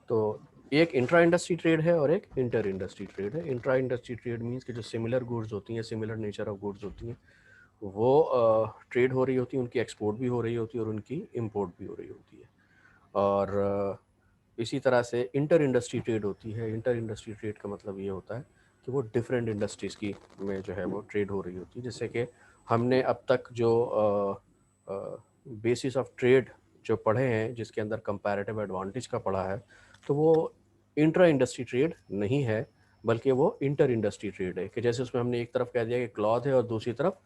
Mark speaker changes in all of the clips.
Speaker 1: तो एक intra industry trade है और एक इंटर इंडस्ट्री ट्रेड है। इंट्रा इंडस्ट्री ट्रेड मीन्स कि जो सिमिलर गुड्स होती हैं, सिमिलर नेचर ऑफ गुड्स होती हैं, वो ट्रेड हो रही होती है, उनकी एक्सपोर्ट भी हो रही होती है और उनकी इंपोर्ट भी हो रही होती है। और इसी तरह से इंटर इंडस्ट्री ट्रेड होती है। इंटर इंडस्ट्री ट्रेड का मतलब ये होता है कि वो डिफरेंट इंडस्ट्रीज़ की में जो है वो ट्रेड हो रही होती है। जैसे कि हमने अब तक जो बेसिस ऑफ ट्रेड जो पढ़े हैं, जिसके अंदर कंपैरेटिव एडवांटेज का पढ़ा है, तो वो इंट्रा इंडस्ट्री ट्रेड नहीं है, बल्कि वो इंटर इंडस्ट्री ट्रेड है। कि जैसे उसमें हमने एक तरफ कह दिया कि क्लॉथ है और दूसरी तरफ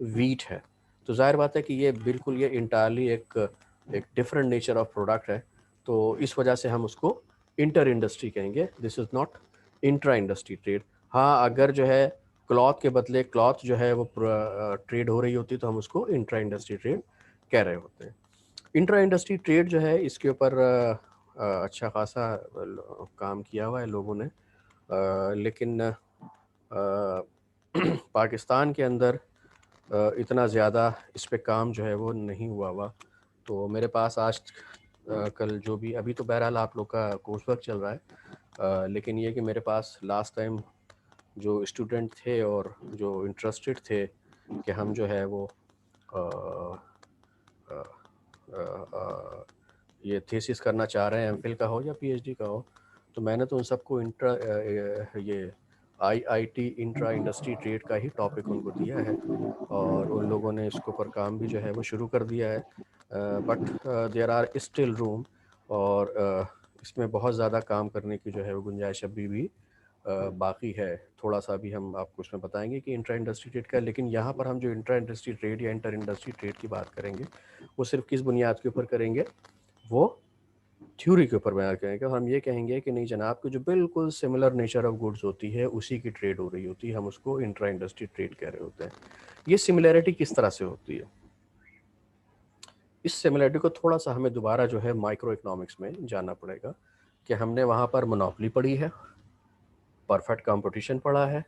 Speaker 1: वीट है, तो जाहिर बात है कि ये बिल्कुल ये इंटायरली एक डिफरेंट नेचर ऑफ प्रोडक्ट है। तो इस वजह से हम उसको इंटर इंडस्ट्री कहेंगे, this is not intra industry trade. हाँ, अगर जो है क्लॉथ के बदले क्लॉथ जो है वो ट्रेड हो रही होती तो हम उसको इंट्रा इंडस्ट्री ट्रेड कह रहे होते हैं। इंट्रा इंडस्ट्री ट्रेड जो है इसके ऊपर अच्छा खासा काम किया हुआ है लोगों ने, लेकिन पाकिस्तान के अंदर इतना ज़्यादा इस पे काम जो है वो नहीं हुआ हुआ। तो मेरे पास आज कल जो भी, अभी तो बहरहाल आप लोग का कोर्स वर्क चल रहा है, लेकिन ये कि मेरे पास लास्ट टाइम जो स्टूडेंट थे और जो इंटरेस्टेड थे कि हम जो है वो अ, अ, ये थीसिस करना चाह रहे हैं, एमफिल का हो या पीएचडी का हो, तो मैंने तो उन सबको ये आईआईटी इंट्रा इंडस्ट्री ट्रेड का ही टॉपिक उनको दिया है और उन लोगों ने इसके ऊपर काम भी जो है वो शुरू कर दिया है। But there are still room, और इसमें बहुत ज़्यादा काम करने की जो है वो गुंजाइश अभी भी बाकी है। थोड़ा सा भी हम आपको उसमें बताएंगे कि इंट्रा इंडस्ट्री ट्रेड का, लेकिन यहाँ पर हम जो इंट्रा इंडस्ट्री ट्रेड या इंटर इंडस्ट्री ट्रेड की बात करेंगे, वो सिर्फ किस बुनियाद के ऊपर करेंगे, वो थ्योरी के ऊपर बयान करेंगे। और हम ये कहेंगे कि नहीं जनाब, कि जो बिल्कुल सिमिलर नेचर ऑफ गुड्स होती है उसी की ट्रेड हो रही होती है, हम उसको इंट्रा इंडस्ट्री ट्रेड कह रहे होते हैं। ये सिमिलैरिटी किस तरह से होती है, इस सिमिलैरिटी को थोड़ा सा हमें दोबारा जो है माइक्रो इकोनॉमिक्स में जानना पड़ेगा। कि हमने वहाँ पर मोनोपोली पढ़ी है, परफेक्ट कंपटीशन पढ़ा है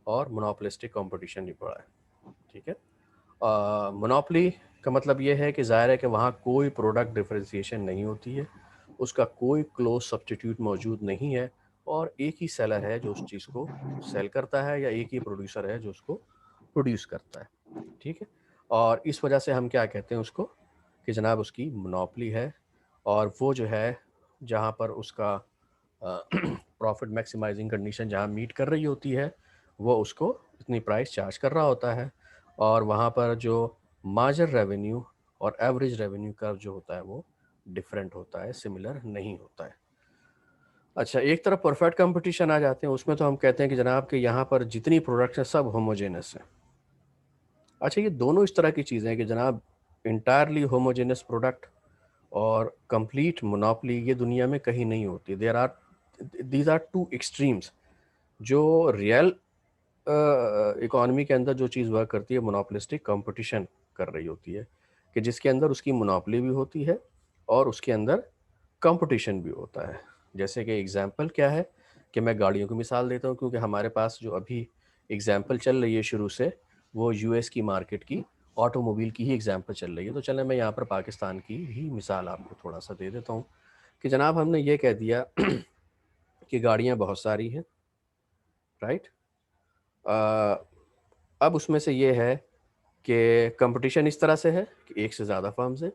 Speaker 1: और मोनोपोलिस्टिक कंपटीशन नहीं पढ़ा है। ठीक है, मोनोपोली का मतलब ये है कि ज़ाहिर है कि वहाँ कोई प्रोडक्ट डिफरेंशिएशन नहीं होती है, उसका कोई क्लोज सब्स्टिट्यूट मौजूद नहीं है, और एक ही सेलर है जो उस चीज़ को सेल करता है, या एक ही प्रोड्यूसर है जो उसको प्रोड्यूस करता है। ठीक है, और इस वजह से हम क्या कहते हैं उसको, कि जनाब उसकी मोनोपोली है, और वो जो है जहाँ पर उसका प्रॉफिट मैक्सिमाइजिंग कंडीशन जहाँ मीट कर रही होती है, वो उसको इतनी प्राइस चार्ज कर रहा होता है, और वहाँ पर जो मार्जिन रेवेन्यू और एवरेज रेवेन्यू कर्व जो होता है वो डिफरेंट होता है, सिमिलर नहीं होता है। अच्छा, एक तरफ परफेक्ट कंपटीशन आ जाते हैं, उसमें तो हम कहते हैं कि जनाब कि यहाँ पर जितनी प्रोडक्ट्स हैं सब होमोजेनस हैं। अच्छा, ये दोनों इस तरह की चीज़ें हैं कि जनाब इंटायरली होमोजेनस प्रोडक्ट और कंप्लीट मोनोपोली ये दुनिया में कहीं नहीं होती। These are two extremes. जो रियल इकोनॉमी के अंदर जो चीज़ वर्क करती है, मोनोपोलिस्टिक कंपटीशन कर रही होती है, कि जिसके अंदर उसकी मोनोपोली भी होती है और उसके अंदर कंपटीशन भी होता है। जैसे कि एग्जांपल क्या है, कि मैं गाड़ियों की मिसाल देता हूँ, क्योंकि हमारे पास जो अभी एग्जांपल चल रही है शुरू से, वो यूएस की मार्केट की ऑटोमोबाइल की ही एग्जांपल चल रही है। तो चलें मैं यहाँ पर पाकिस्तान की ही मिसाल आपको थोड़ा सा दे देता हूँ, कि जनाब हमने ये कह दिया कि गाड़ियाँ बहुत सारी हैं, राइट। अब उसमें से ये है कि कंपटीशन इस तरह से है कि एक से ज़्यादा फर्म्स हैं,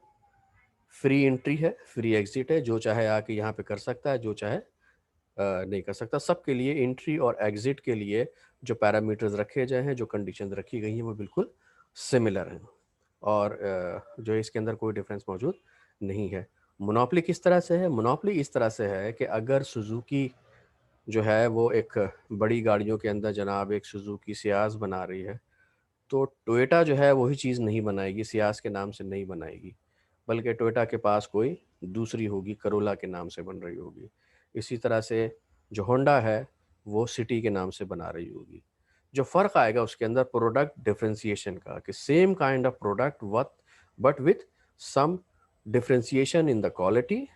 Speaker 1: फ्री एंट्री है, फ्री एग्जिट है, जो चाहे आके यहाँ पे कर सकता है, जो चाहे नहीं कर सकता। सबके लिए एंट्री और एग्जिट के लिए जो पैरामीटर्स रखे गए हैं, जो कंडीशंस रखी गई हैं, वो बिल्कुल सिमिलर हैं, और जो इसके अंदर कोई डिफरेंस मौजूद नहीं है। मोनोपोली किस तरह से है? मोनोपोली इस तरह से है कि अगर सुजुकी जो है वो एक बड़ी गाड़ियों के अंदर जनाब एक सुजुकी सियाज बना रही है, तो टोयोटा जो है वही चीज़ नहीं बनाएगी, सियाज के नाम से नहीं बनाएगी, बल्कि टोयोटा के पास कोई दूसरी होगी, करोला के नाम से बन रही होगी। इसी तरह से जो होंडा है वो सिटी के नाम से बना रही होगी। जो फ़र्क आएगा उसके अंदर प्रोडक्ट डिफरेंशिएशन का, कि same kind of product what but with some differentiation in the quality,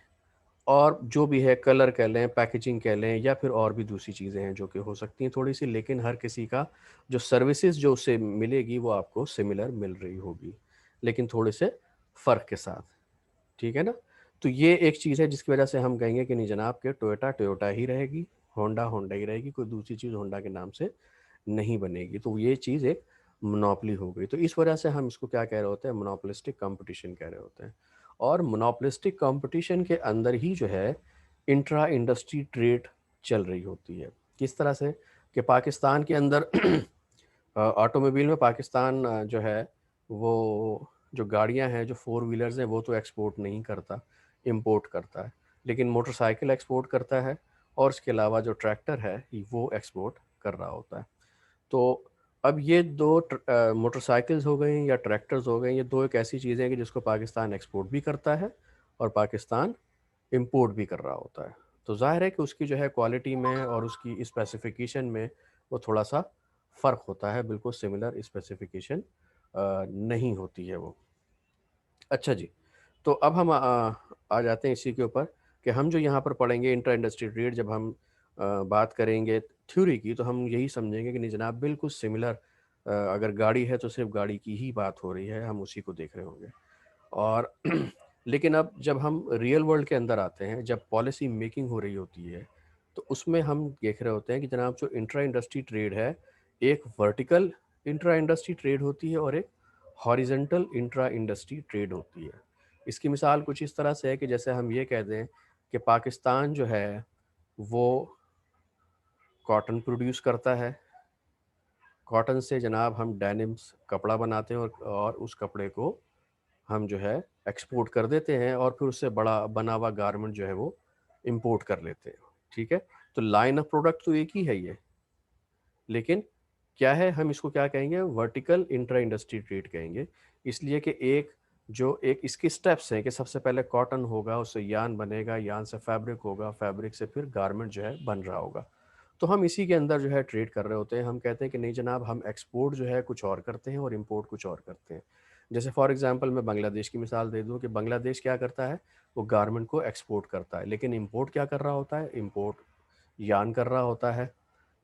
Speaker 1: और जो भी है कलर कह लें, पैकेजिंग कह लें, या फिर और भी दूसरी चीज़ें हैं जो कि हो सकती हैं थोड़ी सी, लेकिन हर किसी का जो सर्विसेज जो उससे मिलेगी वो आपको सिमिलर मिल रही होगी, लेकिन थोड़े से फ़र्क के साथ। ठीक है ना। तो ये एक चीज़ है जिसकी वजह से हम कहेंगे कि नहीं जनाब के टोयोटा टोयोटा ही रहेगी, होंडा होंडा ही रहेगी, कोई दूसरी चीज़ होंडा के नाम से नहीं बनेगी। तो ये चीज़ एक मोनोपोली हो गई। तो इस वजह से हम इसको क्या कह रहे होते हैं, मोनोपोलिस्टिक कंपटीशन कह रहे होते हैं। और मोनोपोलिस्टिक कंपटीशन के अंदर ही जो है इंट्रा इंडस्ट्री ट्रेड चल रही होती है। किस तरह से कि पाकिस्तान के अंदर ऑटोमोबाइल में पाकिस्तान जो है वो जो गाड़ियां हैं, जो फोर व्हीलर्स हैं, वो तो एक्सपोर्ट नहीं करता, इंपोर्ट करता है। लेकिन मोटरसाइकिल एक्सपोर्ट करता है और इसके अलावा जो ट्रैक्टर है वो एक्सपोर्ट कर रहा होता है। तो अब ये दो मोटरसाइकिल्स हो गई या ट्रैक्टर्स हो गए, ये दो एक ऐसी चीज़ें हैं कि जिसको पाकिस्तान एक्सपोर्ट भी करता है और पाकिस्तान इंपोर्ट भी कर रहा होता है। तो जाहिर है कि उसकी जो है क्वालिटी में और उसकी स्पेसिफिकेशन में वो थोड़ा सा फ़र्क होता है, बिल्कुल सिमिलर स्पेसिफिकेशन नहीं होती है वो। अच्छा जी, तो अब हम आ जाते हैं इसी के ऊपर कि हम जो यहाँ पर पढ़ेंगे इंटर इंडस्ट्री ट्रेड, जब हम बात करेंगे थ्योरी की तो हम यही समझेंगे कि नहीं जनाब बिल्कुल सिमिलर, अगर गाड़ी है तो सिर्फ गाड़ी की ही बात हो रही है, हम उसी को देख रहे होंगे। और लेकिन अब जब हम रियल वर्ल्ड के अंदर आते हैं, जब पॉलिसी मेकिंग हो रही होती है, तो उसमें हम देख रहे होते हैं कि जनाब जो इंट्रा इंडस्ट्री ट्रेड है, एक वर्टिकल इंट्रा इंडस्ट्री ट्रेड होती है और एक हॉरिजेंटल इंट्रा इंडस्ट्री ट्रेड होती है। इसकी मिसाल कुछ इस तरह से है कि जैसे हम ये कह दें कि पाकिस्तान जो है वो कॉटन प्रोड्यूस करता है, कॉटन से जनाब हम डेनिम्स कपड़ा बनाते हैं और उस कपड़े को हम जो है एक्सपोर्ट कर देते हैं और फिर उससे बड़ा बना हुआ गारमेंट जो है वो इंपोर्ट कर लेते हैं। ठीक है, तो लाइन ऑफ प्रोडक्ट तो एक ही है ये, लेकिन क्या है, हम इसको क्या कहेंगे, वर्टिकल इंट्रा इंडस्ट्री ट्रेड कहेंगे। इसलिए कि एक इसके स्टेप्स हैं कि सबसे पहले कॉटन होगा, उससे यान बनेगा, यान से फैब्रिक होगा, फैब्रिक से फिर गारमेंट जो है बन रहा होगा। तो हम इसी के अंदर जो है ट्रेड कर रहे होते हैं। हम कहते हैं कि नहीं जनाब, हम एक्सपोर्ट जो है कुछ और करते हैं और इंपोर्ट कुछ और करते हैं। जैसे फॉर एग्जांपल मैं बांग्लादेश की मिसाल दे दूं कि बांग्लादेश क्या करता है, वो गारमेंट को एक्सपोर्ट करता है, लेकिन इंपोर्ट क्या कर रहा होता है, इंपोर्ट यान कर रहा होता है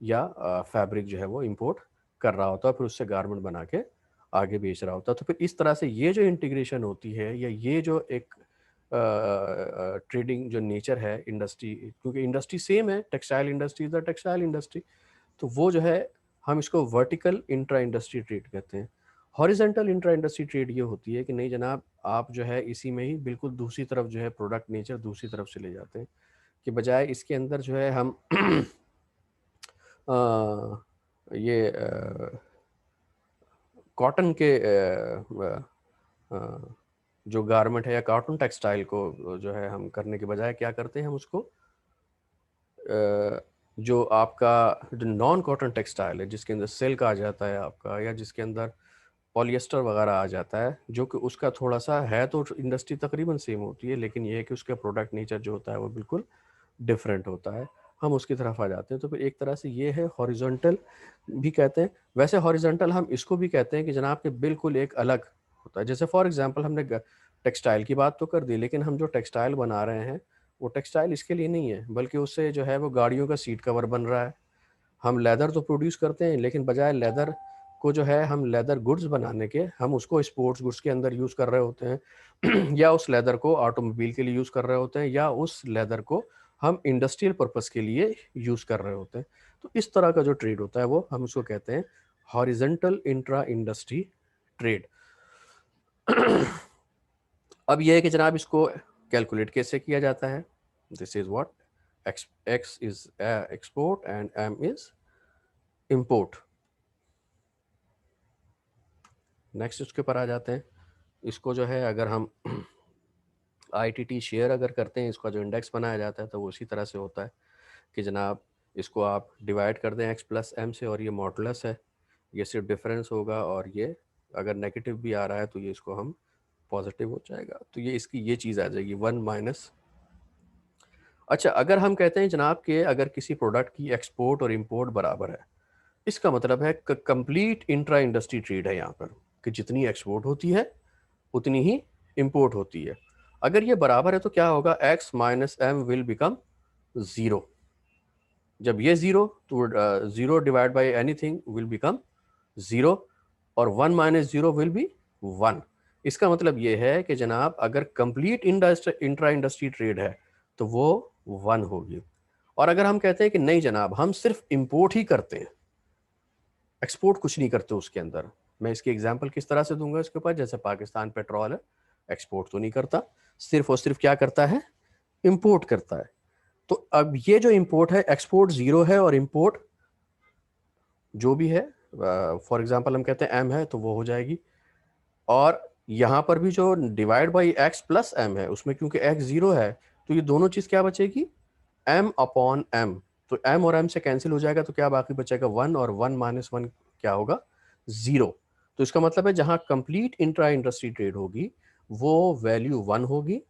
Speaker 1: या फैब्रिक जो है वो इंपोर्ट कर रहा होता है, फिर उससे गारमेंट बना के आगे बेच रहा होता है। तो फिर इस तरह से ये जो इंटीग्रेशन होती है या ये जो एक ट्रेडिंग जो नेचर है इंडस्ट्री, क्योंकि इंडस्ट्री सेम है, textile industry is the textile industry, तो वो जो है हम इसको वर्टिकल इंट्रा इंडस्ट्री ट्रेड कहते हैं। हॉरिजेंटल इंट्रा इंडस्ट्री ट्रेड ये होती है कि नहीं जनाब, आप जो है इसी में ही बिल्कुल दूसरी तरफ जो है प्रोडक्ट नेचर दूसरी तरफ से ले जाते हैं, कि बजाय इसके अंदर जो है हम ये कॉटन के जो गारमेंट है या कॉटन टेक्सटाइल को जो है हम करने के बजाय क्या करते हैं, हम उसको जो आपका जो नॉन कॉटन टेक्सटाइल है, जिसके अंदर सिल्क आ जाता है आपका, या जिसके अंदर पॉलिएस्टर वगैरह आ जाता है, जो कि उसका थोड़ा सा है तो इंडस्ट्री तकरीबन सेम होती है, लेकिन ये है कि उसका प्रोडक्ट नेचर जो होता है वो बिल्कुल डिफरेंट होता है, हम उसकी तरफ आ जाते हैं। तो फिर एक तरह से ये है हॉरिजॉन्टल भी कहते हैं। वैसे हॉरिजॉन्टल हम इसको भी कहते हैं कि जनाब के बिल्कुल एक अलग होता है। जैसे फॉर एग्जांपल हमने टेक्सटाइल की बात तो कर दी, लेकिन हम जो टेक्सटाइल बना रहे हैं वो टेक्सटाइल इसके लिए नहीं है, बल्कि उससे जो है वो गाड़ियों का सीट कवर बन रहा है। हम लेदर तो प्रोड्यूस करते हैं, लेकिन बजाय लेदर को जो है हम लेदर गुड्स बनाने के, हम उसको स्पोर्ट्स गुड्स के अंदर यूज़ कर रहे होते हैं या उस लेदर को ऑटोमोबाइल के लिए यूज़ कर रहे होते हैं, या उस लेदर को हम इंडस्ट्रियल पर्पस के लिए यूज़ कर रहे होते हैं। तो इस तरह का जो ट्रेड होता है वो हम उसको कहते हैं हॉरिजेंटल इंट्रा इंडस्ट्री ट्रेड। अब यह है कि जनाब इसको कैलकुलेट कैसे किया जाता है। This is what X is export and M is import. Next उसके ऊपर आ जाते हैं। इसको जो है अगर हम आईटीटी शेयर अगर करते हैं, इसका जो इंडेक्स बनाया जाता है तो वो उसी तरह से होता है कि जनाब इसको आप डिवाइड कर दें एक्स प्लस एम से, और ये मॉडुलस है, ये सिर्फ डिफरेंस होगा, और ये अगर नेगेटिव भी आ रहा है तो ये इसको हम पॉजिटिव हो जाएगा, तो ये इसकी ये चीज़ आ जाएगी 1 माइनस। अच्छा, अगर हम कहते हैं जनाब कि अगर किसी प्रोडक्ट की एक्सपोर्ट और इंपोर्ट बराबर है, इसका मतलब है कंप्लीट इंट्रा इंडस्ट्री ट्रेड है यहाँ पर, कि जितनी एक्सपोर्ट होती है उतनी ही इंपोर्ट होती है। अगर ये बराबर है तो क्या होगा, x minus M will become zero. जब ये ज़ीरो, तो zero divide by anything will become zero, और 1 माइनस ज़ीरो विल बी 1। इसका मतलब ये है कि जनाब अगर कंप्लीट इंट्रा इंडस्ट्री ट्रेड है तो वो 1 होगी। और अगर हम कहते हैं कि नहीं जनाब हम सिर्फ इंपोर्ट ही करते हैं, एक्सपोर्ट कुछ नहीं करते उसके अंदर, मैं इसकी एग्जांपल किस तरह से दूंगा इसके ऊपर, जैसे पाकिस्तान पेट्रोल है, एक्सपोर्ट तो नहीं करता, सिर्फ और सिर्फ क्या करता है, इंपोर्ट करता है। तो अब ये जो इंपोर्ट है, एक्सपोर्ट जीरो है और इंपोर्ट जो भी है, फॉर एग्जांपल हम कहते हैं एम है तो वो हो जाएगी। और यहाँ पर भी जो divide by X plus M है उसमें क्योंकि एक्स जीरो है तो ये दोनों चीज़ क्या बचेगी, एम अपॉन एम। तो एम और एम से कैंसिल हो जाएगा तो क्या बाकी बचेगा 1, और 1 - 1 क्या होगा, 0। तो इसका मतलब है जहाँ कंप्लीट इंट्रा इंडस्ट्री ट्रेड होगी वो वैल्यू 1 होगी,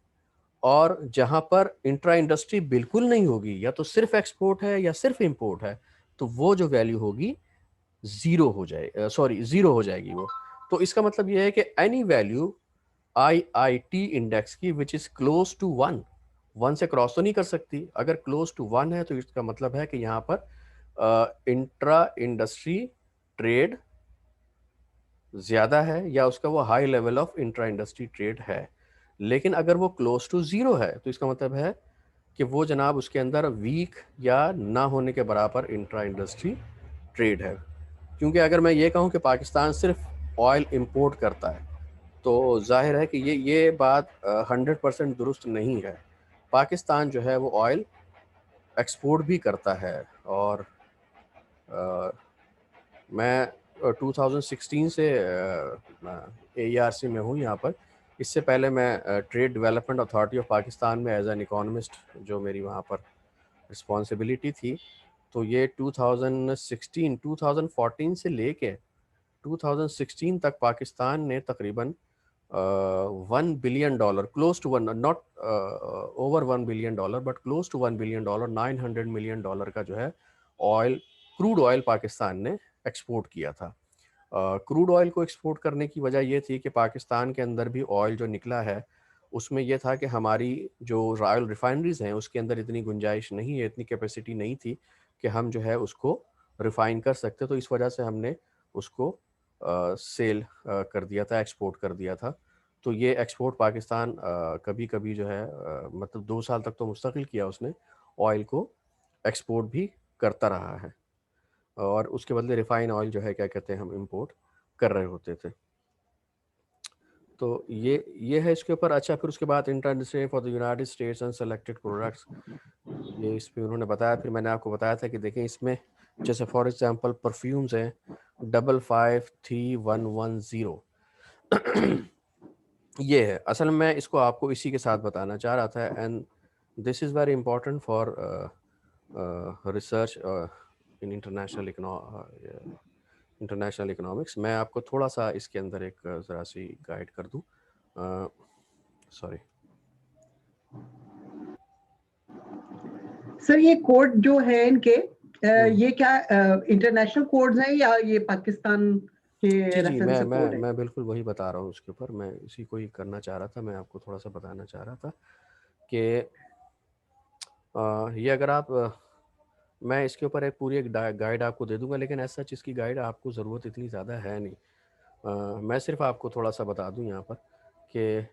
Speaker 1: और जहाँ पर इंट्रा इंडस्ट्री बिल्कुल नहीं होगी, या तो सिर्फ एक्सपोर्ट है या सिर्फ इंपोर्ट है, तो वो जो वैल्यू होगी जीरो हो जाए, सॉरी जीरो हो जाएगी वो। तो इसका मतलब ये है कि एनी वैल्यू IIT इंडेक्स की विच इज क्लोज टू 1, 1 से क्रॉस तो नहीं कर सकती, अगर क्लोज टू 1 है तो इसका मतलब है कि यहाँ पर इंट्रा इंडस्ट्री ट्रेड ज़्यादा है या उसका वो high level of intra industry trade है। लेकिन अगर वो क्लोज टू ज़ीरो है तो इसका मतलब है कि वो जनाब उसके अंदर वीक या ना होने के बराबर इंट्रा इंडस्ट्री ट्रेड है। क्योंकि अगर मैं ये कहूँ कि पाकिस्तान सिर्फ ऑयल इंपोर्ट करता है तो जाहिर है कि ये बात 100% दुरुस्त नहीं है। पाकिस्तान जो है वो ऑयल एक्सपोर्ट भी करता है। और अ, मैं 2016 से AERC में हूँ यहाँ पर। इससे पहले मैं trade development authority of Pakistan में एज एन इकोनॉमिस्ट जो मेरी वहाँ पर रिस्पॉन्सिबिलिटी थी, तो ये 2014 से लेके 2016 तक पाकिस्तान ने तकरीबन $1 billion, close to one, not over $1 billion but close to $1 billion, $900 million का जो है ऑयल, क्रूड ऑयल पाकिस्तान ने एक्सपोर्ट किया था। क्रूड ऑयल को एक्सपोर्ट करने की वजह ये थी कि पाकिस्तान के अंदर भी ऑयल जो निकला है उसमें यह था कि हमारी जो रॉयल रिफाइनरीज हैं उसके अंदर इतनी गुंजाइश नहीं है, इतनी कैपेसिटी नहीं थी कि हम जो है उसको रिफाइन कर सकते। तो इस वजह से हमने उसको सेल कर दिया था, एक्सपोर्ट कर दिया था। तो ये एक्सपोर्ट पाकिस्तान कभी कभी जो है मतलब 2 साल तक तो मुस्तकिल किया उसने, ऑयल को एक्सपोर्ट भी करता रहा है, और उसके बदले रिफाइन ऑयल जो है क्या कहते हैं हम इंपोर्ट कर रहे होते थे। तो ये है इसके ऊपर। अच्छा, फिर उसके बाद international for the United states and selected products, ये इस पे उन्होंने बताया। फिर मैंने आपको बताया था कि देखें इसमें जैसे फॉर एग्जांपल परफ्यूम्स हैं 553110 ये है असल में। मैं इसको आपको इसी के साथ बताना चाह रहा था, and this is very important for research in international economics. मैं आपको थोड़ा सा इसके अंदर एक ज़रा सी गाइड कर दूँ, सॉरी।
Speaker 2: सर ये कोड जो है इनके ये क्या इंटरनेशनल कोड्स हैं या ये पाकिस्तान के
Speaker 1: जी जी,
Speaker 2: रेफरेंस
Speaker 1: मैं
Speaker 2: से
Speaker 1: मैं
Speaker 2: कोड है?
Speaker 1: मैं बिल्कुल वही बता रहा हूँ उसके ऊपर, मैं इसी को ही करना चाह रहा था। मैं आपको थोड़ा सा बताना चाह रहा था कि ये अगर आप मैं इसके ऊपर एक पूरी एक गाइड आपको दे दूंगा, लेकिन ऐसा चीज़ की गाइड आपको ज़रूरत इतनी ज़्यादा है नहीं। मैं सिर्फ आपको थोड़ा सा बता दूं यहाँ पर कि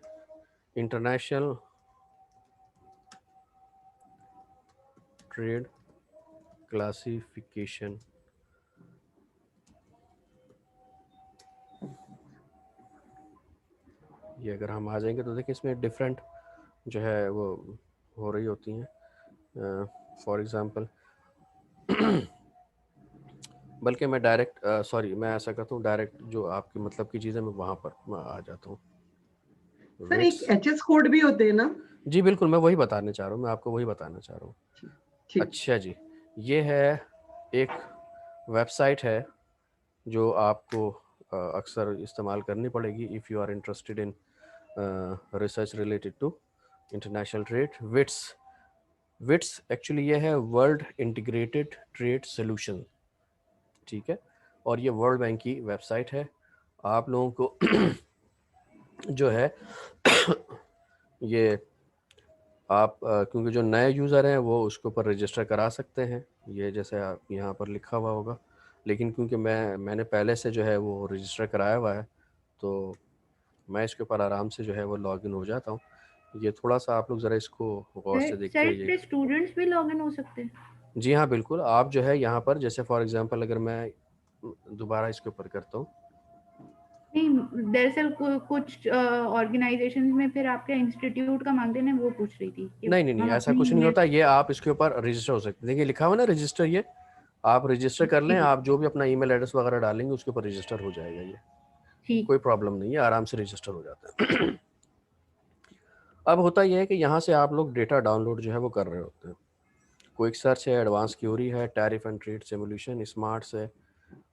Speaker 1: इंटरनेशनल ट्रेड क्लासिफिकेशन, ये अगर हम आ जाएंगे तो देखिए इसमें डिफरेंट जो है वो हो रही होती हैं। फॉर एग्ज़ाम्पल बल्कि मैं डायरेक्ट सॉरी, मैं ऐसा करता हूँ डायरेक्ट जो आपकी मतलब की चीज़ें मैं वहाँ पर मैं आ जाता हूँ।
Speaker 2: सर एक
Speaker 1: विट्स,
Speaker 2: एचएस कोड भी होते हैं ना?
Speaker 1: जी बिल्कुल, मैं वही बताने चाह रहा हूँ, मैं आपको वही बताना चाह रहा हूँ।
Speaker 2: ठीक।
Speaker 1: अच्छा जी, ये है एक वेबसाइट है जो आपको अक्सर इस्तेमाल करनी पड़ेगी if you are interested in research related to international trade. Wits, wits actually ये है वर्ल्ड इंटीग्रेटेड ट्रेड सोल्यूशन, ठीक है। और ये वर्ल्ड बैंक की वेबसाइट है। आप लोगों को जो है ये आप क्योंकि जो नए यूज़र हैं वो उसके ऊपर रजिस्टर करा सकते हैं, ये जैसे आप यहाँ पर लिखा हुआ होगा। लेकिन क्योंकि मैंने पहले से जो है वो रजिस्टर कराया हुआ है तो मैं इसके ऊपर आराम से जो है वो लॉगिन हो जाता हूँ। ये थोड़ा सा आप लोग ज़रा इसको गौर से देखिए।
Speaker 3: साइट पे स्टूडेंट्स भी लॉगिन हो सकते हैं?
Speaker 1: जी हाँ बिल्कुल, आप जो है यहाँ पर जैसे फॉर एग्जांपल अगर मैं दोबारा इसके ऊपर करता हूँ।
Speaker 3: नहीं, दरअसल कुछ ऑर्गेनाइजेशंस में फिर आपके इंस्टीट्यूट का मांगते हैं, वो पूछ रही थी कि
Speaker 1: नहीं,
Speaker 3: हम
Speaker 1: ऐसा
Speaker 3: अपनी
Speaker 1: कुछ नहीं होता। ये आप इसके ऊपर रजिस्टर हो सकते हैं। देखिए लिखा हुआ ना रजिस्टर, ये आप रजिस्टर कर लें। आप जो भी अपना ईमेल एड्रेस वगैरह डालेंगे उसके ऊपर रजिस्टर हो जाएगा। ये
Speaker 3: ठीक।
Speaker 1: कोई प्रॉब्लम नहीं है, आराम से रजिस्टर हो जाता है। अब होता यह है कि यहाँ से आप लोग डेटा डाउनलोड जो है वो कर रहे होते हैं। क्विक सर्च है, एडवांस क्यूरी है, tariff and trade simulation, smarts है,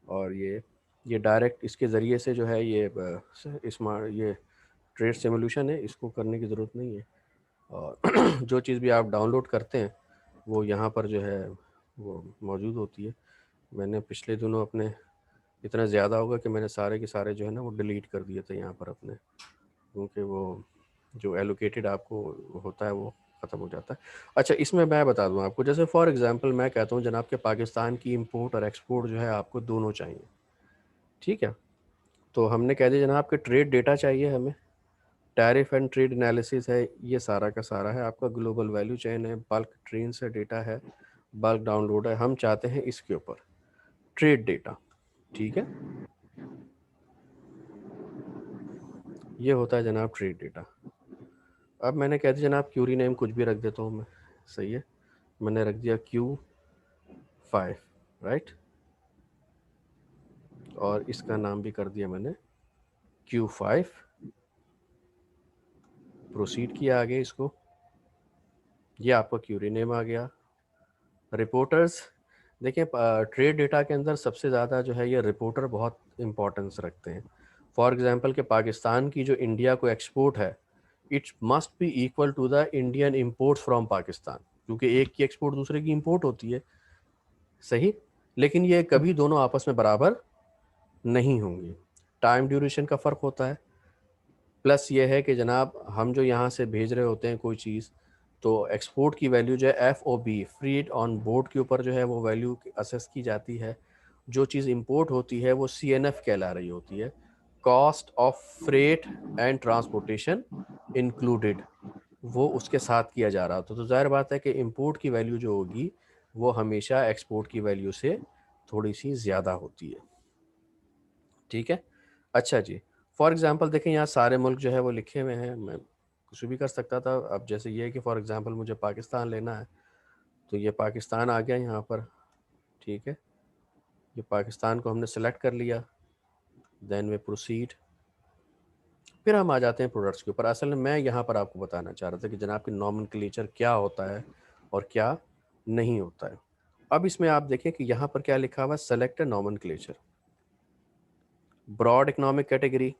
Speaker 1: और ये डायरेक्ट इसके ज़रिए से जो है ये स्मार्ट ये ट्रेड सिमुलेशन है, इसको करने की ज़रूरत नहीं है। और जो चीज़ भी आप डाउनलोड करते हैं वो यहाँ पर जो है वो मौजूद होती है। मैंने पिछले दिनों अपने इतना ज़्यादा होगा कि मैंने सारे के सारे जो है ना वो डिलीट कर दिए थे यहाँ पर अपने, क्योंकि वो जो एलोकेटेड आपको होता है वो ख़त्म हो जाता है। अच्छा, इसमें मैं बता दूं आपको, जैसे फॉर एग्जांपल मैं कहता हूँ जनाब के पाकिस्तान की इंपोर्ट और एक्सपोर्ट जो है आपको दोनों चाहिए, ठीक है। तो हमने कह दिया जनाब के ट्रेड डेटा चाहिए हमें, टैरिफ एंड ट्रेड एनालिसिस है, ये सारा का सारा है आपका, ग्लोबल वैल्यू चेन है, बल्क ट्रेन से डेटा है, बल्क डाउनलोड है। हम चाहते हैं इसके ऊपर ट्रेड डेटा, ठीक है। ये होता है जनाब ट्रेड डेटा। अब मैंने कह दिया जनाब क्यूरी नेम कुछ भी रख देता हूँ मैं, सही है। मैंने रख दिया Q5, राइट, और इसका नाम भी कर दिया मैंने Q5। प्रोसीड किया आगे इसको, ये आपका क्यूरी नेम आ गया। रिपोर्टर्स, देखिए ट्रेड डेटा के अंदर सबसे ज़्यादा जो है ये रिपोर्टर बहुत इंपॉर्टेंस रखते हैं। फॉर एग्जांपल कि पाकिस्तान की जो इंडिया को एक्सपोर्ट है, it must be equal to the Indian imports from Pakistan, क्योंकि एक की एक्सपोर्ट दूसरे की इंपोर्ट होती है, सही। लेकिन ये कभी दोनों आपस में बराबर नहीं होंगी, टाइम ड्यूरेशन का फ़र्क होता है। प्लस ये है कि जनाब हम जो यहाँ से भेज रहे होते हैं कोई चीज़, तो एक्सपोर्ट की वैल्यू जो है FOB, फ्री ऑन बोर्ड के ऊपर जो है वो वैल्यू असेस की जाती है। जो चीज़ इंपोर्ट होती है वो CNF कहला रही होती है, cost of freight and transportation included, वो उसके साथ किया जा रहा होता है। तो जाहिर बात है कि इंपोर्ट की वैल्यू जो होगी वो हमेशा एक्सपोर्ट की वैल्यू से थोड़ी सी ज़्यादा होती है, ठीक है। अच्छा जी, फॉर एग्जांपल देखें यहाँ सारे मुल्क जो है वो लिखे हुए हैं, मैं कुछ भी कर सकता था। अब जैसे ये है कि फॉर एग्जांपल मुझे पाकिस्तान लेना है, तो ये पाकिस्तान आ गया यहाँ पर, ठीक है। ये पाकिस्तान को हमने सेलेक्ट कर लिया, देन वे प्रोसीड। फिर हम आ जाते हैं प्रोडक्ट्स के ऊपर। असल में मैं यहाँ पर आपको बताना चाह रहा था कि जनाब की नॉमेनक्लेचर क्या होता है और क्या नहीं होता है। अब इसमें आप देखें कि यहाँ पर क्या लिखा हुआ है, select nomenclature, broad economic category,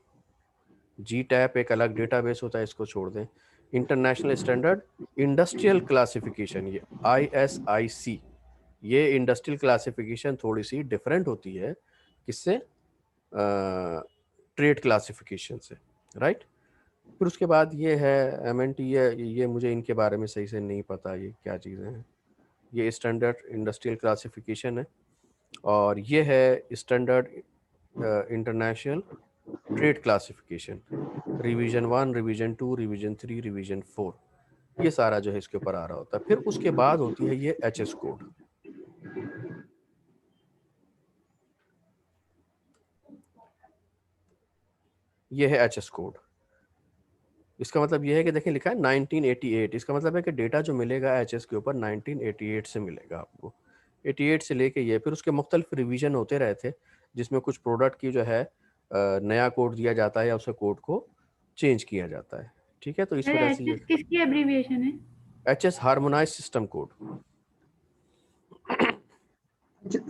Speaker 1: GTAP एक अलग डेटाबेस होता है, इसको छोड़ दें। इंटरनेशनल स्टैंडर्ड इंडस्ट्रियल क्लासिफिकेशन, ये ISIC, ये इंडस्ट्रियल क्लासिफिकेशन थोड़ी सी डिफरेंट होती है किससे, ट्रेड क्लासिफिकेशन से, राइट। फिर उसके बाद ये है MNT, ये मुझे इनके बारे में सही से नहीं पता ये क्या चीज़ें हैं। ये स्टैंडर्ड इंडस्ट्रियल क्लासिफिकेशन है, और ये है standard international trade classification, revision 1, revision 2, revision 3, revision 4, ये सारा जो है इसके ऊपर आ रहा होता है। फिर उसके बाद होती है ये HS कोड। ये है HS कोड। इसका मतलब ये है कि देखिए लिखा है 1988, इसका मतलब है कि डेटा जो मिलेगा HS के ऊपर 1988 से मिलेगा आपको, 88 से लेके ये। फिर उसके मुख्तलिफ रिवीजन होते रहे थे, जिसमें कुछ प्रोडक्ट की जो है नया कोड दिया जाता है या उसके कोड को चेंज किया जाता है, ठीक है। तो इस
Speaker 3: सर,
Speaker 1: वजह से ये
Speaker 3: एचएस किसकी एब्रीविएशन है?
Speaker 1: HS harmonise system code.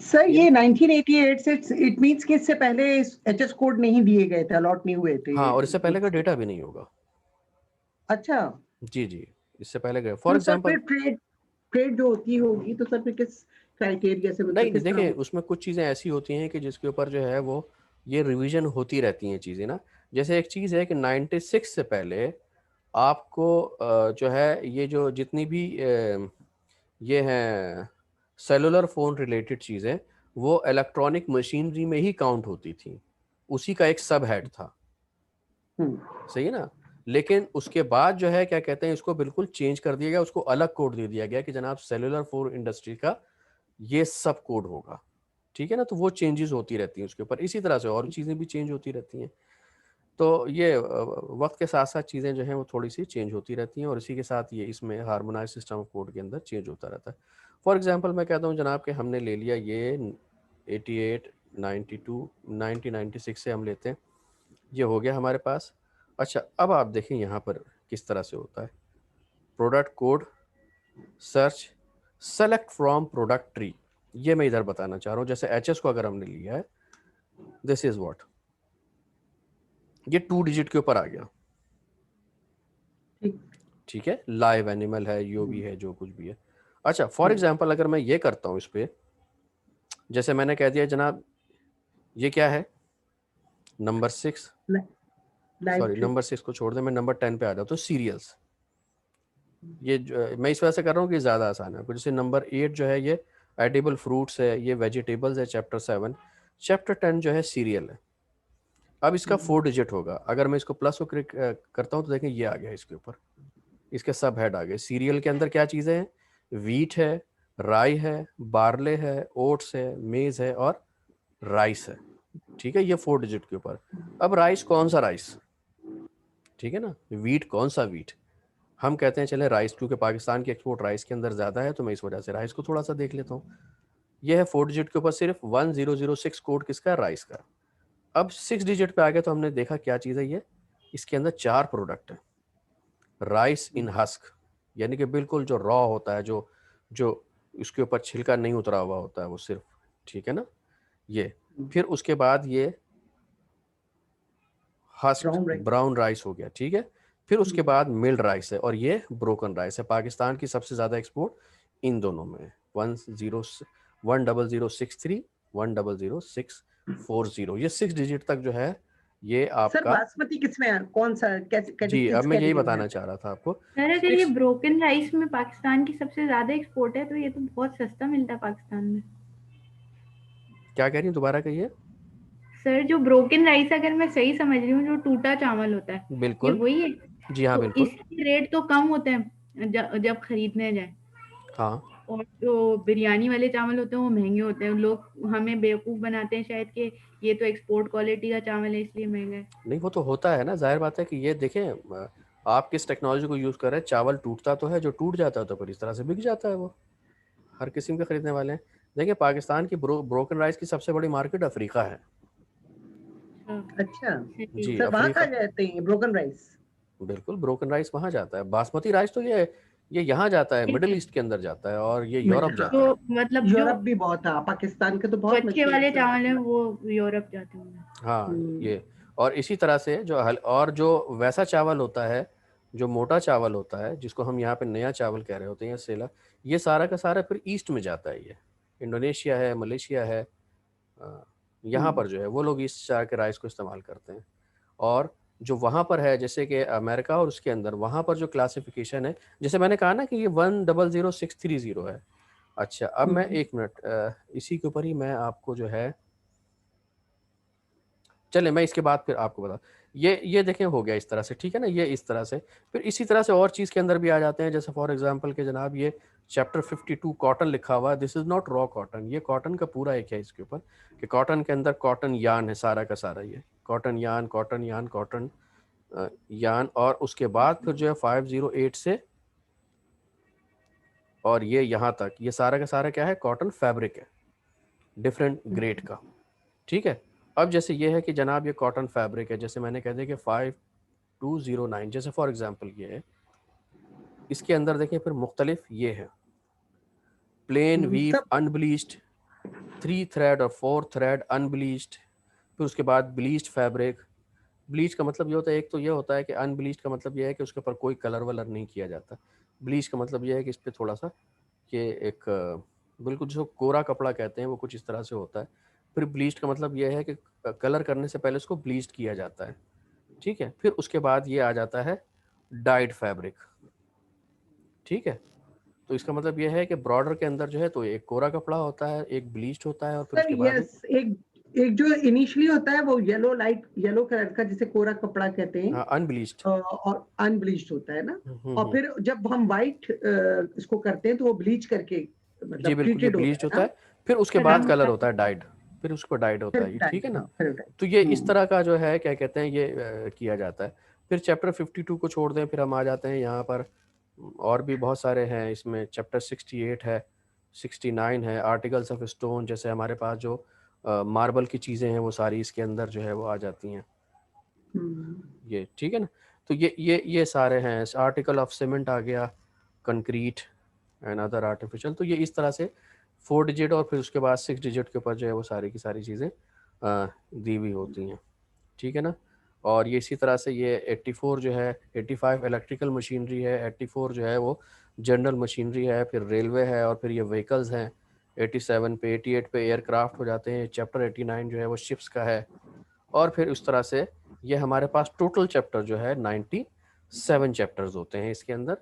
Speaker 2: Sir ये 1988 से इट मींस कि इससे पहले एचएस कोड नहीं दिए गए थे, अलॉट नहीं हुए थे
Speaker 1: हाँ,
Speaker 2: ये
Speaker 1: और इससे पहले का
Speaker 2: कुछ।
Speaker 1: डेटा भी नहीं होगा।
Speaker 2: अच्छा,
Speaker 1: जी, इससे पहले गए फॉर
Speaker 2: तो सर
Speaker 1: एग्जांपल।
Speaker 2: फिर ट्रेड ट्रेड जो होती होगी तो सर फिर किस क्राइटेरिया से, मतलब
Speaker 1: नहीं
Speaker 2: किस तरह
Speaker 1: देखिए,
Speaker 2: होती?
Speaker 1: उसमें कुछ चीज़ें ऐसी होती हैं कि जिसके ऊपर जो है वो ये रिवीजन होती रहती हैं चीज़ें ना। जैसे एक चीज़ है कि 96 से पहले आपको जो है ये जो जितनी भी ये हैं सेलुलर फ़ोन रिलेटेड चीज़ें, वो इलेक्ट्रॉनिक मशीनरी में ही काउंट होती थी, उसी का एक सब हेड था। सही है ना। लेकिन उसके बाद जो है क्या कहते हैं, इसको बिल्कुल चेंज कर दिया गया, उसको अलग कोड दे दिया गया कि जनाब सेलुलर फोर इंडस्ट्री का ये सब कोड होगा, ठीक है ना। तो वो चेंजेस होती रहती हैं उसके ऊपर, इसी तरह से और चीज़ें भी चेंज होती रहती हैं। तो ये वक्त के साथ साथ चीज़ें जो हैं वो थोड़ी सी चेंज होती रहती हैं, और इसी के साथ ये इसमें हार्मोनाइज सिस्टम ऑफ कोड के अंदर चेंज होता रहता है। फॉर एग्जांपल मैं कहता हूँ जनाब कि हमने ले लिया ये 88, 92, 90, 96 से हम लेते हैं, ये हो गया हमारे पास। अच्छा, अब आप देखें यहाँ पर किस तरह से होता है। Product code, search, select from product tree, ये मैं इधर बताना चाह रहा हूँ। जैसे एचएस को अगर हमने लिया है, दिस इज व्हाट, ये 2 डिजिट के ऊपर आ गया, ठीक है। लाइव एनिमल है, यूवी है, जो कुछ भी है। अच्छा, फॉर एग्जांपल अगर मैं ये करता हूँ इस पे, जैसे मैंने कह दिया जनाब ये क्या है, नंबर 6, सॉरी नंबर 6 को छोड़ दें, मैं नंबर 10 पे आ जाता हूँ, सीरियल्स। ये मैं इस वजह से कर रहा हूँ कि ज़्यादा आसान है। जैसे नंबर 8 जो है ये एडिबल फ्रूट्स है, ये वेजिटेबल्स है, चैप्टर 7। चैप्टर 10 जो है सीरियल है। अब इसका 4 डिजिट होगा। अगर मैं इसको प्लस को क्लिक करता हूँ तो देखें ये आ गया इसके ऊपर, इसके सब हेड आ गए। सीरियल के अंदर क्या चीज़ें हैं, वीट है, राई है, बार्ले है, ओट्स है, मेज है और राइस है, ठीक है। ये 4 डिजिट के ऊपर। अब राइस कौन सा राइस, ठीक है ना, वीट कौन सा वीट। हम कहते हैं चले राइस, क्योंकि पाकिस्तान की एक्सपोर्ट राइस के अंदर ज़्यादा है, तो मैं इस वजह से राइस को थोड़ा सा देख लेता हूँ। यह है 4 डिजिट के ऊपर, सिर्फ 1006 कोड किसका है, राइस का। अब 6 डिजिट पे आ गया तो हमने देखा क्या चीज़ है ये, इसके अंदर 4 प्रोडक्ट है। राइस इन हस्क, यानी कि बिल्कुल जो रॉ होता है, जो जो उसके ऊपर छिलका नहीं उतरा हुआ होता है वो सिर्फ, ठीक है ना ये। फिर उसके बाद ये हस्क ब्राउन राइस हो गया, ठीक है। फिर उसके बाद मिल्ड राइस है, और ये ब्रोकन राइस है। पाकिस्तान की सबसे ज़्यादा एक्सपोर्ट इन दोनों में है, 10063, 10064, ये 6 डिजिट तक जो है ये आपका।
Speaker 2: सर बासमती किसमें है, कौन सा, कैसे,
Speaker 1: जी अब मैं यही बताना चाह रहा था आपको।
Speaker 3: सर अगर ये ब्रोकन राइस में पाकिस्तान की सबसे ज्यादा एक्सपोर्ट है, तो ये तो बहुत सस्ता मिलता है पाकिस्तान में।
Speaker 1: क्या कह रही हैं, दोबारा कहिए।
Speaker 3: सर जो ब्रोकन राइस, अगर मैं सही समझ रही हूँ, जो टूटा चावल होता है,
Speaker 1: बिल्कुल,
Speaker 3: ये वही है।
Speaker 1: जी हाँ
Speaker 3: तो
Speaker 1: बिल्कुल,
Speaker 3: इसके रेट तो कम होते हैं जब खरीदने जाए,
Speaker 1: हाँ।
Speaker 3: और जो बिरयानी वाले चावल होते हैं वो महंगे होते हैं। लोग हमें बेवकूफ बनाते हैं शायद कि ये तो एक्सपोर्ट क्वालिटी का चावल है इसलिए महंगा है।
Speaker 1: नहीं, वो तो होता है ना, जाहिर बात है कि ये देखें आप किस टेक्नोलॉजी को यूज़ कर रहे हैं। चावल टूटता तो है, जो टूट जाता है तो फिर इस तरह से बिक जाता है, वो हर किस्म के खरीदने वाले हैं। देखिए पाकिस्तान की ब्रोकन राइस की सबसे बड़ी मार्केट अफ्रीका है।
Speaker 2: अच्छा
Speaker 1: जी
Speaker 2: सर, वहाँ
Speaker 1: अफ्रीका,
Speaker 2: कहाँ जाते हैं ब्रोकन राइस?
Speaker 1: बिल्कुल ब्रोकन राइस वहाँ जाता है। बासमती राइस तो ये यहाँ जाता है, मिडिल ईस्ट के अंदर जाता है, और ये यूरोप जाता है।
Speaker 3: तो मतलब जो
Speaker 2: यूरोप भी बहुत है, पाकिस्तान के तो बहुत
Speaker 3: अच्छे वाले चावल है वो यूरोप जाते होंगे।
Speaker 1: हाँ ये, और इसी तरह से और जो वैसा चावल होता है, जो मोटा चावल होता है, जिसको हम यहाँ पे नया चावल कह रहे होते हैं, सेला, ये सारा का सारा फिर ईस्ट में जाता है। ये इंडोनेशिया है, मलेशिया है, यहाँ पर जो है वो लोग इस तरह के राइस को इस्तेमाल करते हैं। और जो वहाँ पर है, जैसे कि अमेरिका और उसके अंदर, वहाँ पर जो क्लासिफिकेशन है, जैसे मैंने कहा ना कि ये 100630 है। अच्छा, अब मैं 1 मिनट इसी के ऊपर ही मैं आपको जो है, चले मैं इसके बाद फिर आपको बता, ये देखें हो गया इस तरह से, ठीक है ना, ये इस तरह से। फिर इसी तरह से और चीज़ के अंदर भी आ जाते हैं, जैसे फॉर एग्जांपल के जनाब ये चैप्टर 52 कॉटन लिखा हुआ है। This is not raw cotton, ये कॉटन का पूरा एक है इसके ऊपर, कि कॉटन के अंदर कॉटन यान है सारा का सारा, ये cotton yarn, cotton yarn, cotton yarn. और उसके बाद फिर जो है 508 से और ये यहाँ तक, ये सारा का सारा क्या है, कॉटन फैब्रिक है, डिफरेंट ग्रेड का, ठीक है। अब जैसे ये है कि जनाब ये कॉटन फैब्रिक है, जैसे मैंने कह दिया कि 5209, जैसे फॉर एग्जांपल ये है, इसके अंदर देखें फिर मुख्तलिफ ये है, प्लेन वीव अनब्लीच्ड, 3 थ्रेड और 4 थ्रेड अनब्लीच्ड। फिर उसके बाद ब्लीच्ड फैब्रिक। ब्लीच का मतलब ये होता है, एक तो ये होता है कि अनब्लीच्ड का मतलब ये है कि उसके ऊपर कोई कलर वलर नहीं किया जाता। ब्लीच का मतलब ये है कि इस पर थोड़ा सा कि एक बिल्कुल जो कोरा कपड़ा कहते हैं वो कुछ इस तरह से होता है। फिर ब्लीच्ड का मतलब ये है कि कलर करने से पहले उसको ब्लीच्ड किया जाता है, ठीक है। फिर उसके बाद ये आ जाता है डाइड फैब्रिक, ठीक है। तो इसका मतलब ये है कि बॉर्डर के अंदर जो है तो एक कोरा कपड़ा होता है, एक ब्लीच्ड होता है, और फिर
Speaker 2: सर
Speaker 1: उसके बाद
Speaker 2: यस, एक एक जो इनिशियली होता है वो येलो कलर का, जिसे कोरा कपड़ा कहते हैं,
Speaker 1: अनब्लीच्ड
Speaker 2: और अनब्लीच्ड होता है ना। और
Speaker 1: हम्म।
Speaker 2: फिर जब हम व्हाइट इसको करते हैं तो वो ब्लीच करके
Speaker 1: जी
Speaker 2: मतलब
Speaker 1: बिल्कुल, ये
Speaker 2: ट्रीटेड होता
Speaker 1: ब्लीच्ड
Speaker 2: है
Speaker 1: होता
Speaker 2: ना।
Speaker 1: है, फिर उसके
Speaker 2: फिर
Speaker 1: बाद
Speaker 2: हम
Speaker 1: कलर होता है डाइड, फिर उसको डाइड होता
Speaker 2: फिर
Speaker 1: है, ये ठीक है
Speaker 2: डाइट,
Speaker 1: ना।
Speaker 2: हाँ फिर डाइट।
Speaker 1: तो ये इस तरह का जो है क्या कहते हैं ये किया जाता है। फिर चैप्टर 52 को छोड़ दें, फिर हम आ जाते हैं यहाँ पर, और भी बहुत सारे हैं इसमें। चैप्टर 68 है, 69 है, आर्टिकल्स ऑफ स्टोन, जैसे हमारे पास जो मार्बल की चीज़ें हैं वो सारी इसके अंदर जो है वो आ जाती हैं, ये ठीक है ना। तो ये सारे हैं। आर्टिकल ऑफ सीमेंट आ गया, कंक्रीट एंड अदर आर्टिफिशियल। तो ये इस तरह से 4 डिजिट और फिर उसके बाद 6 डिजिट के ऊपर जो है वो सारी की सारी चीज़ें दी हुई होती हैं, ठीक है ना। और ये इसी तरह से ये 84 जो है, 85 इलेक्ट्रिकल मशीनरी है, 84 जो है वो जनरल मशीनरी है, फिर रेलवे है, और फिर ये व्हीकल्स हैं 87 पे। 88 पे एयरक्राफ्ट हो जाते हैं। चैप्टर 89 जो है वो शिप्स का है। और फिर इस तरह से ये हमारे पास टोटल चैप्टर जो है 97 चैप्टर्स होते हैं इसके अंदर,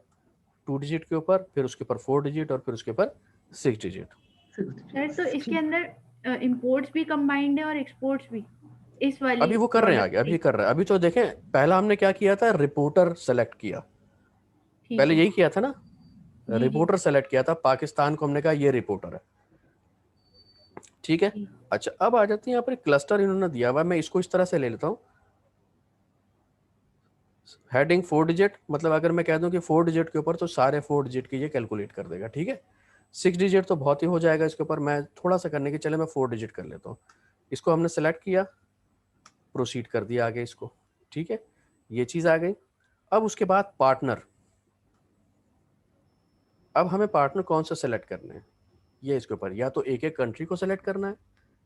Speaker 1: 2 डिजिट के ऊपर, फिर उसके ऊपर 4 डिजिट, और फिर उसके ऊपर 6 डिजिट।
Speaker 3: सर तो इसके अंदर इंपोर्ट्स भी कंबाइंड है और एक्सपोर्ट्स भी इस वाली
Speaker 1: अभी वो कर रहे हैं आगे, अभी कर रहे हैं। अभी तो देखें, पहला हमने क्या किया था, रिपोर्टर सेलेक्ट किया,
Speaker 3: ठीक
Speaker 1: पहले
Speaker 3: है
Speaker 1: यही किया था ना,
Speaker 3: जी
Speaker 1: रिपोर्टर सेलेक्ट किया था। पाकिस्तान को हमने कहा ये रिपोर्टर है, ठीक है।
Speaker 3: जी
Speaker 1: अच्छा, अब आ जाती है यहाँ पर क्लस्टर इन्होंने दिया हुआ, मैं इसको इस तरह से ले लेता हूँ। हेडिंग 4 डिजिट, मतलब अगर मैं कह दूं कि 4 डिजिट के ऊपर, तो सारे 4 डिजिट की ये कैलकुलेट कर देगा, ठीक है। 6 डिजिट तो बहुत ही हो जाएगा इसके ऊपर, मैं थोड़ा सा करने की, चले मैं 4 डिजिट कर लेता हूँ। इसको हमने सेलेक्ट किया, प्रोसीड कर दिया आगे इसको, ठीक है, ये चीज़ आ गई। अब उसके बाद पार्टनर, अब हमें पार्टनर कौन सा सेलेक्ट करने हैं, ये इसके ऊपर, या तो एक एक कंट्री को सेलेक्ट करना है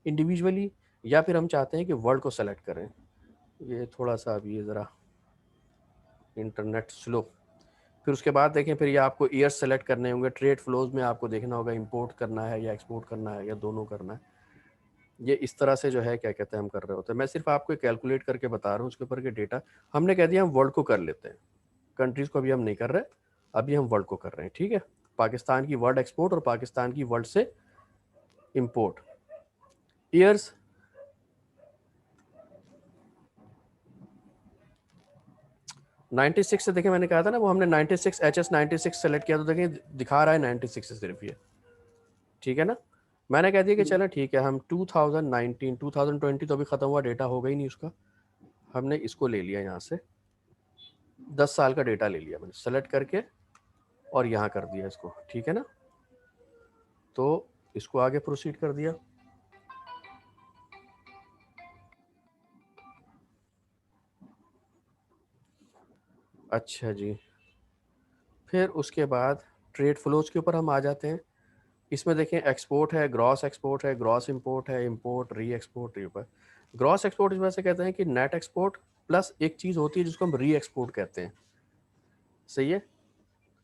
Speaker 1: इंडिविजुअली, या फिर हम चाहते हैं कि वर्ल्ड को सेलेक्ट करें। ये थोड़ा सा अभी ये ज़रा इंटरनेट स्लो। फिर उसके बाद देखें, फिर ये आपको ईयर्स सेलेक्ट करने होंगे। ट्रेड फ्लोज में आपको देखना होगा इंपोर्ट करना है या एक्सपोर्ट करना है या दोनों करना है। ये इस तरह से जो है क्या कहते हैं हम कर रहे होते हैं। मैं सिर्फ आपको कैलकुलेट करके बता रहा हूँ उसके ऊपर के डेटा। हमने कह दिया हम वर्ल्ड को कर लेते हैं, कंट्रीज को अभी हम नहीं कर रहे, अभी हम वर्ल्ड को कर रहे हैं, ठीक है। पाकिस्तान की वर्ल्ड एक्सपोर्ट और पाकिस्तान की वर्ल्ड से इम्पोर्ट। ईयर्स, नाइन्टी सिक्स से देखें, मैंने कहा था ना वो हमने 96 HS 96 सेलेक्ट किया, तो देखें दिखा रहा है 96 से सिर्फ ये, ठीक है ना। मैंने कह दिया कि चलो ठीक है, हम 2019 2020 तो अभी ख़त्म हुआ, डेटा होगा ही नहीं उसका, हमने इसको ले लिया यहाँ से, 10 साल का डेटा ले लिया मैंने सेलेक्ट करके, और यहाँ कर दिया इसको, ठीक है ना। तो इसको आगे प्रोसीड कर दिया। अच्छा जी, फिर उसके बाद ट्रेड फ्लोज के ऊपर हम आ जाते हैं। इसमें देखें, एक्सपोर्ट है, ग्रॉस एक्सपोर्ट है, ग्रॉस इंपोर्ट है, इंपोर्ट, री एक्सपोर्ट, ग्रॉस एक्सपोर्ट इस वजह से कहते हैं कि नेट एक्सपोर्ट प्लस एक चीज़ होती है जिसको हम री एक्सपोर्ट कहते हैं, सही है।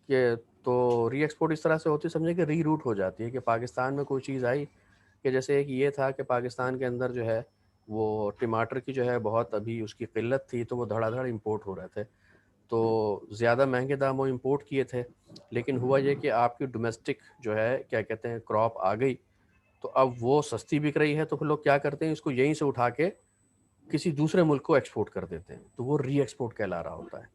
Speaker 1: कि तो री एक्सपोर्ट इस तरह से होती है, समझे कि री रूट हो जाती है, कि पाकिस्तान में कोई चीज़ आई, कि जैसे एक ये था कि पाकिस्तान के अंदर जो है वो टमाटर की जो है बहुत अभी उसकी किल्लत थी, तो वो धड़ाधड़ इंपोर्ट हो रहे थे, तो ज़्यादा महंगे दाम वो इंपोर्ट किए थे। लेकिन हुआ ये कि आपकी डोमेस्टिक जो है क्या कहते हैं क्रॉप आ गई, तो अब वो सस्ती बिक रही है, तो फिर लोग क्या करते हैं, इसको यहीं से उठा के किसी दूसरे मुल्क को एक्सपोर्ट कर देते हैं, तो वो री एक्सपोर्ट कहला रहा होता है,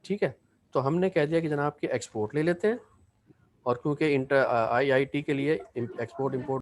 Speaker 1: ठीक है। तो हमने कह दिया कि जनाब कि एक्सपोर्ट ले लेते हैं, और क्योंकि इंटर IIT के लिए एक्सपोर्ट इंपोर्ट